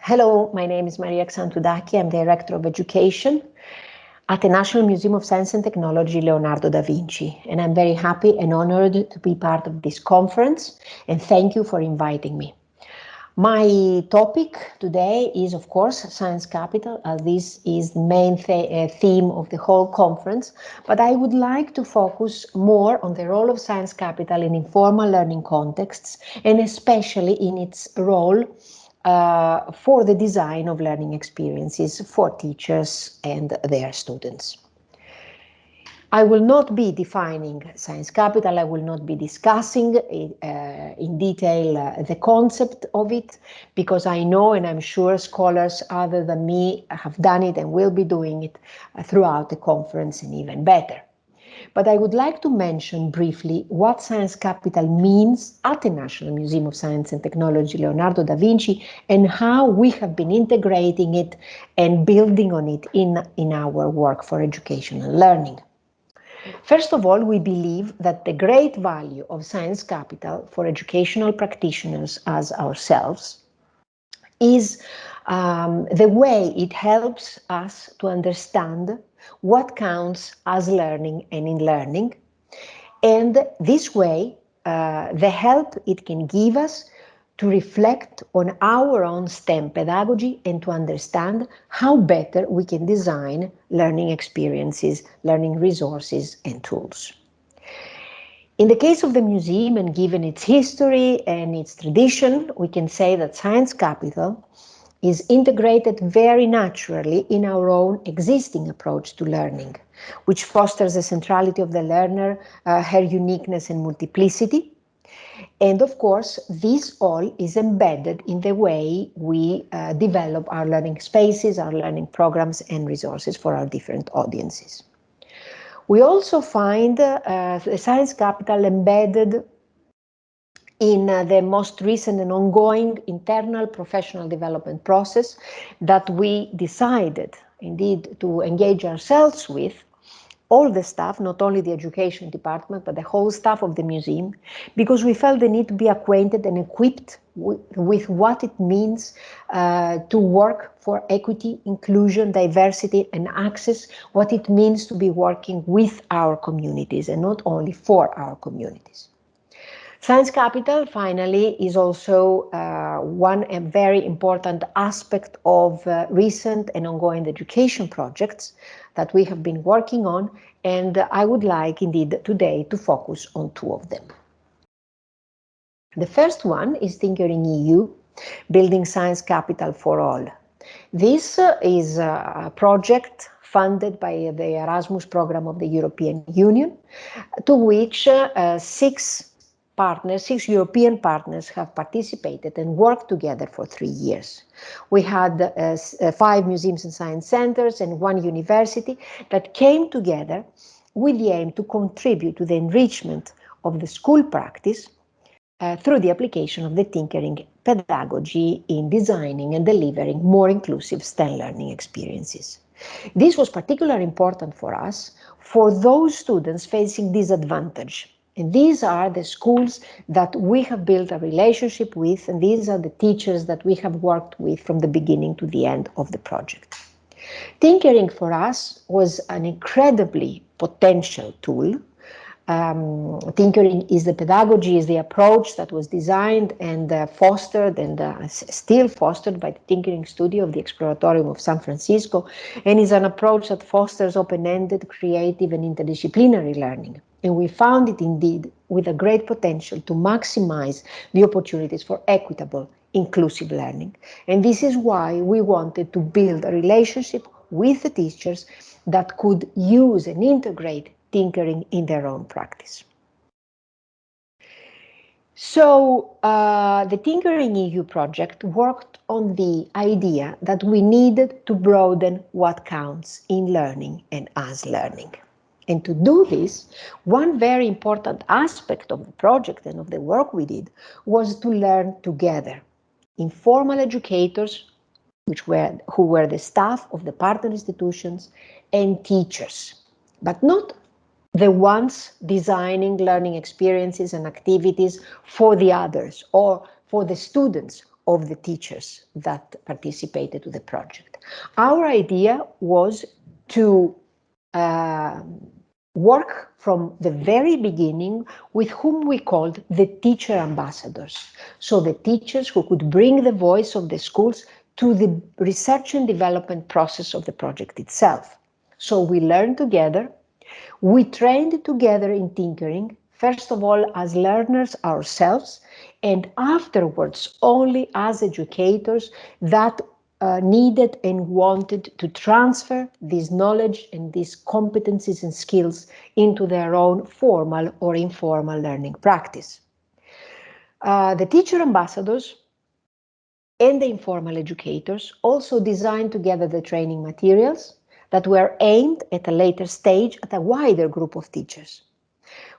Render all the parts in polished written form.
Hello, my name is Maria Xanthoudaki. I'm Director of Education at the National Museum of Science and Technology, Leonardo-da-Vinci. And I'm very happy and honored to be part of this conference. And thank you for inviting me. My topic today is, of course, Science Capital, as this is the main theme of the whole conference. But I would like to focus more on the role of Science Capital in informal learning contexts, and especially in its role for the design of learning experiences for teachers and their students. I will not be defining Science Capital. I will not be discussing in detail the concept of it, because I know and I'm sure scholars other than me have done it and will be doing it throughout the conference, and even better. But I would like to mention briefly what Science Capital means at the National Museum of Science and Technology, Leonardo-da-Vinci, and how we have been integrating it and building on it in our work for education and learning. First of all, we believe that the great value of Science Capital for educational practitioners as ourselves is the way it helps us to understand what counts as learning and in learning. And this way, the help it can give us to reflect on our own STEM pedagogy and to understand how better we can design learning experiences, learning resources, and tools. In the case of the museum, and given its history and its tradition, we can say that Science Capital is integrated very naturally in our own existing approach to learning, which fosters the centrality of the learner, her uniqueness and multiplicity. And of course, this all is embedded in the way we develop our learning spaces, our learning programs and resources for our different audiences. We also find the Science Capital embedded in the most recent and ongoing internal professional development process that we decided indeed to engage ourselves with, all the staff, not only the education department, but the whole staff of the museum, because we felt the need to be acquainted and equipped with what it means to work for equity, inclusion, diversity, and access, what it means to be working with our communities and not only for our communities. Science Capital, finally, is also a very important aspect of recent and ongoing education projects that we have been working on, and I would like indeed today to focus on two of them. The first one is Tinkering EU, Building Science Capital for All. This is a project funded by the Erasmus program of the European Union, to which six European partners have participated and worked together for 3 years. We had 5 museums and science centers and 1 university that came together with the aim to contribute to the enrichment of the school practice through the application of the tinkering pedagogy in designing and delivering more inclusive STEM learning experiences. This was particularly important for us for those students facing disadvantage. And these are the schools that we have built a relationship with, and these are the teachers that we have worked with from the beginning to the end of the project. Tinkering for us was an incredibly potential tool. Tinkering is the pedagogy, is the approach that was designed and fostered and still fostered by the Tinkering Studio of the Exploratorium of San Francisco, and is an approach that fosters open-ended, creative and interdisciplinary learning. And we found it indeed with a great potential to maximize the opportunities for equitable, inclusive learning. And this is why we wanted to build a relationship with the teachers that could use and integrate tinkering in their own practice. So the Tinkering EU project worked on the idea that we needed to broaden what counts in learning and as learning. And to do this, one very important aspect of the project and of the work we did was to learn together. Informal educators, who were the staff of the partner institutions, and teachers, but not the ones designing learning experiences and activities for the others or for the students of the teachers that participated to the project. Our idea was to work from the very beginning with whom we called the teacher ambassadors. So the teachers who could bring the voice of the schools to the research and development process of the project itself. So we learned together, we trained together in tinkering, first of all as learners ourselves, and afterwards only as educators that needed and wanted to transfer this knowledge and these competencies and skills into their own formal or informal learning practice. The teacher ambassadors and the informal educators also designed together the training materials that were aimed at a later stage at a wider group of teachers.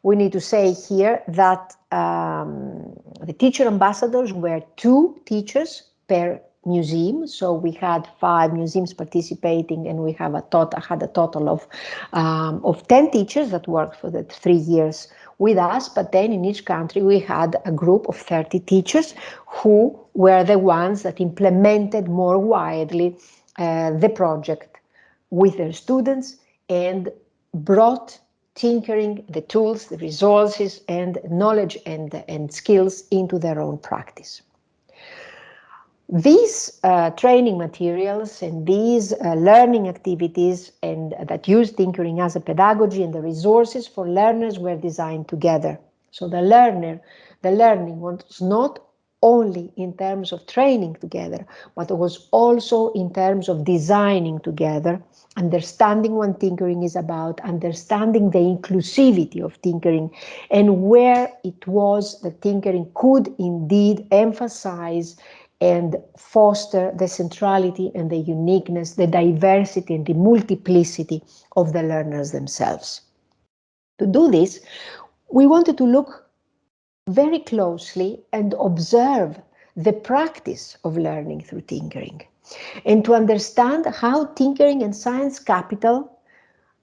We need to say here that the teacher ambassadors were 2 teachers per museum, so we had 5 museums participating, and we have had a total of 10 teachers that worked for the 3 years with us. But then in each country we had a group of 30 teachers who were the ones that implemented more widely the project with their students and brought tinkering, the tools, the resources, and knowledge and skills into their own practice. These training materials and these learning activities and that use tinkering as a pedagogy and the resources for learners were designed together. So the learning was not only in terms of training together, but it was also in terms of designing together, understanding what tinkering is about, understanding the inclusivity of tinkering, and where it was that tinkering could indeed emphasize and foster the centrality and the uniqueness, the diversity and the multiplicity of the learners themselves. To do this, we wanted to look very closely and observe the practice of learning through tinkering, and to understand how tinkering and science capital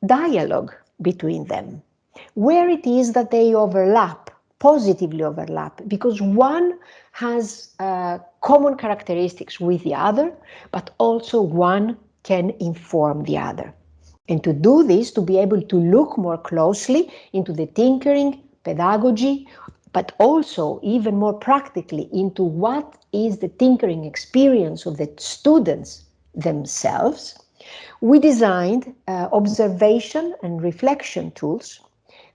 dialogue between them, where it is that they overlap, positively overlap, because one has common characteristics with the other, but also one can inform the other. And to do this, to be able to look more closely into the tinkering pedagogy, but also even more practically into what is the tinkering experience of the students themselves, we designed observation and reflection tools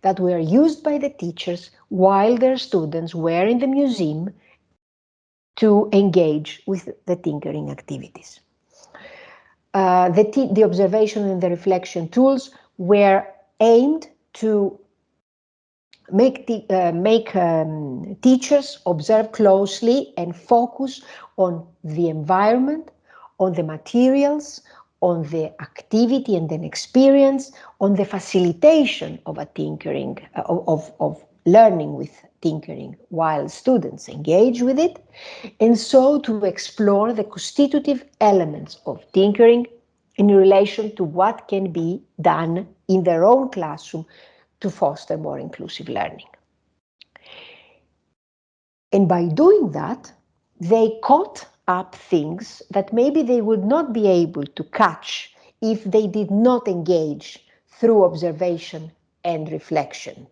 that were used by the teachers while their students were in the museum to engage with the tinkering activities. The observation and the reflection tools were aimed to make teachers observe closely and focus on the environment, on the materials, on the activity and an experience, on the facilitation of a tinkering, of learning with tinkering while students engage with it, and so to explore the constitutive elements of tinkering in relation to what can be done in their own classroom to foster more inclusive learning. And by doing that, they caught up things that maybe they would not be able to catch if they did not engage through observation and reflection.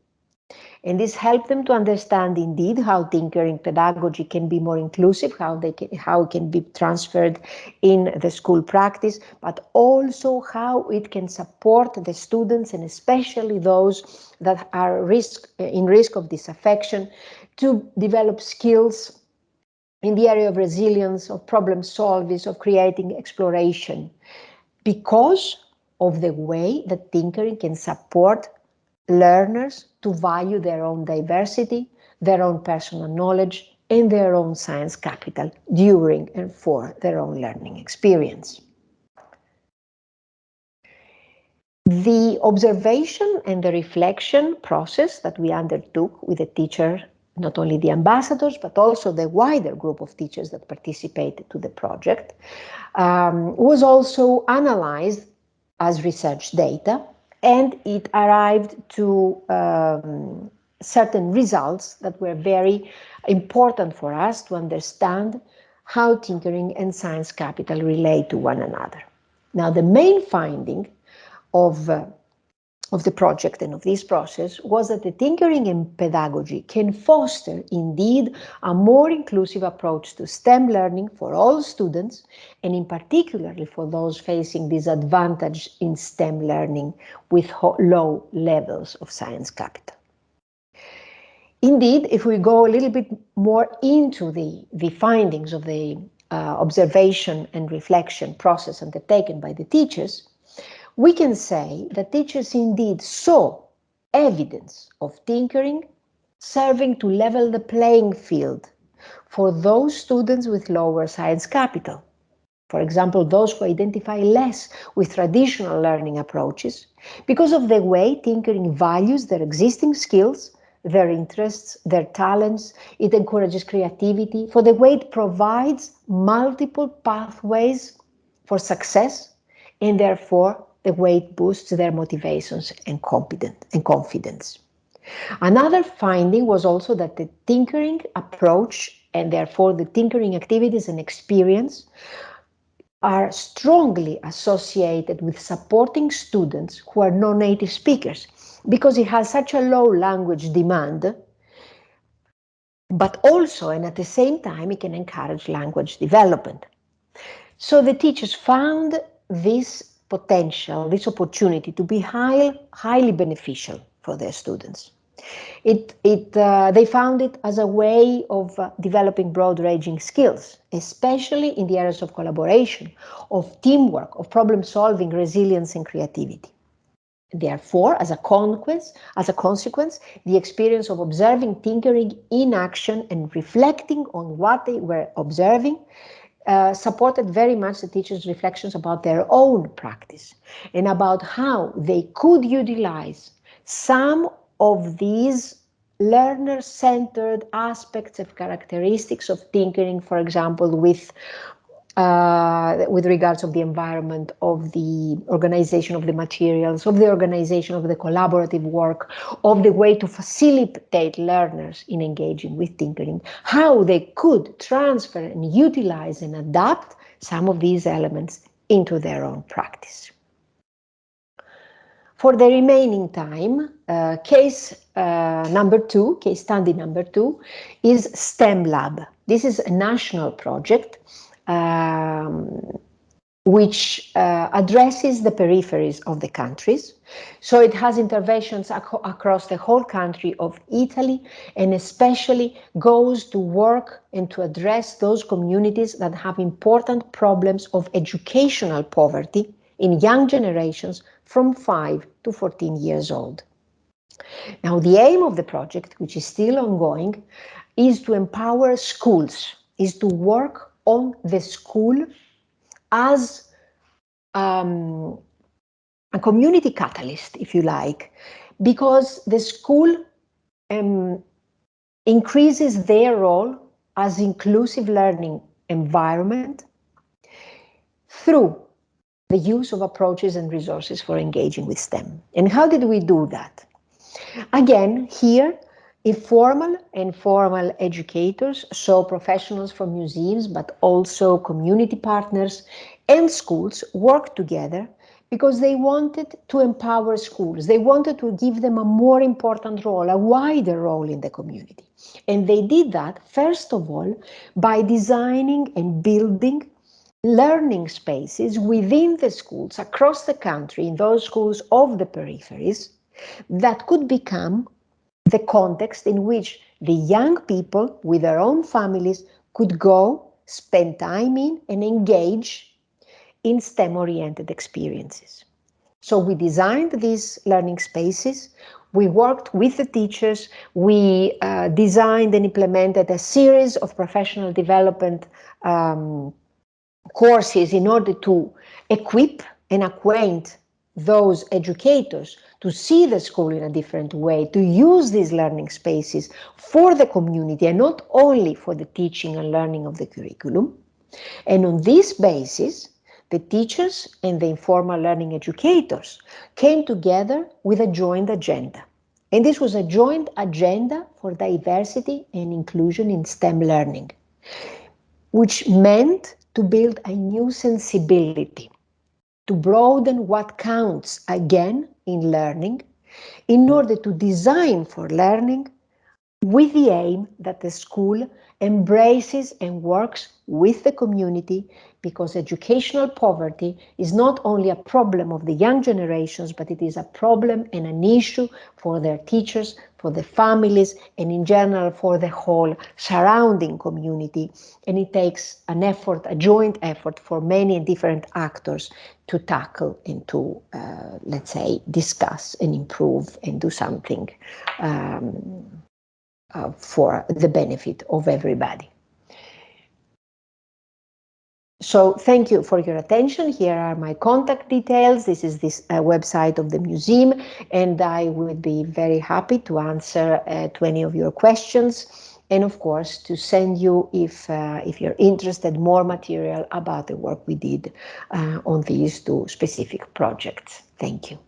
And this helped them to understand indeed how tinkering pedagogy can be more inclusive, how it can be transferred in the school practice, but also how it can support the students, and especially those that are in risk of disaffection, to develop skills in the area of resilience, of problem solving, of creating exploration, because of the way that tinkering can support learners to value their own diversity, their own personal knowledge, and their own science capital during and for their own learning experience. The observation and the reflection process that we undertook with the teacher, not only the ambassadors, but also the wider group of teachers that participated to the project, was also analyzed as research data, and it arrived to certain results that were very important for us to understand how tinkering and science capital relate to one another. Now, the main finding of the project and of this process was that the tinkering and pedagogy can foster, indeed, a more inclusive approach to STEM learning for all students, and in particularly for those facing disadvantage in STEM learning with low levels of science capital. Indeed, if we go a little bit more into the findings of the observation and reflection process undertaken by the teachers, we can say that teachers indeed saw evidence of tinkering serving to level the playing field for those students with lower science capital. For example, those who identify less with traditional learning approaches because of the way tinkering values their existing skills, their interests, their talents. It encourages creativity, for the way it provides multiple pathways for success, and therefore the way it boosts their motivations and confidence. Another finding was also that the tinkering approach, and therefore the tinkering activities and experience, are strongly associated with supporting students who are non-native speakers, because it has such a low language demand, but also, and at the same time, it can encourage language development. So the teachers found this potential, this opportunity to be highly beneficial for their students. They found it as a way of developing broad-ranging skills, especially in the areas of collaboration, of teamwork, of problem-solving, resilience, and creativity. Therefore, as a consequence, the experience of observing tinkering in action and reflecting on what they were observing supported very much the teachers' reflections about their own practice and about how they could utilize some of these learner-centered aspects of characteristics of tinkering, for example, with regards of the environment, of the organization of the materials, of the organization of the collaborative work, of the way to facilitate learners in engaging with tinkering, how they could transfer and utilize and adapt some of these elements into their own practice. For the remaining time, case study number two is STEM Lab. This is a national project which addresses the peripheries of the countries. So it has interventions across the whole country of Italy, and especially goes to work and to address those communities that have important problems of educational poverty in young generations from 5 to 14 years old. Now, the aim of the project, which is still ongoing, is to empower schools, is to work on the school as a community catalyst, if you like, because the school increases their role as inclusive learning environment through the use of approaches and resources for engaging with STEM. And how did we do that? Again, here, informal and formal educators, so professionals from museums, but also community partners and schools worked together because they wanted to empower schools. They wanted to give them a more important role, a wider role in the community. And they did that, first of all, by designing and building learning spaces within the schools across the country, in those schools of the peripheries, that could become the context in which the young people with their own families could go, spend time in, and engage in STEM-oriented experiences. So we designed these learning spaces, we worked with the teachers, we designed and implemented a series of professional development courses in order to equip and acquaint those educators to see the school in a different way, to use these learning spaces for the community and not only for the teaching and learning of the curriculum. And on this basis, the teachers and the informal learning educators came together with a joint agenda. And this was a joint agenda for diversity and inclusion in STEM learning. which meant to build a new sensibility, to broaden what counts again in learning, in order to design for learning with the aim that the school embraces and works with the community, because educational poverty is not only a problem of the young generations, but it is a problem and an issue for their teachers, for the families, and in general for the whole surrounding community. And it takes an effort, a joint effort for many different actors to tackle and to, let's say, discuss and improve and do something for the benefit of everybody. So thank you for your attention. Here are my contact details. This is this website of the museum, and I would be very happy to answer to any of your questions, and of course to send you, if you're interested, more material about the work we did on these two specific projects. Thank you.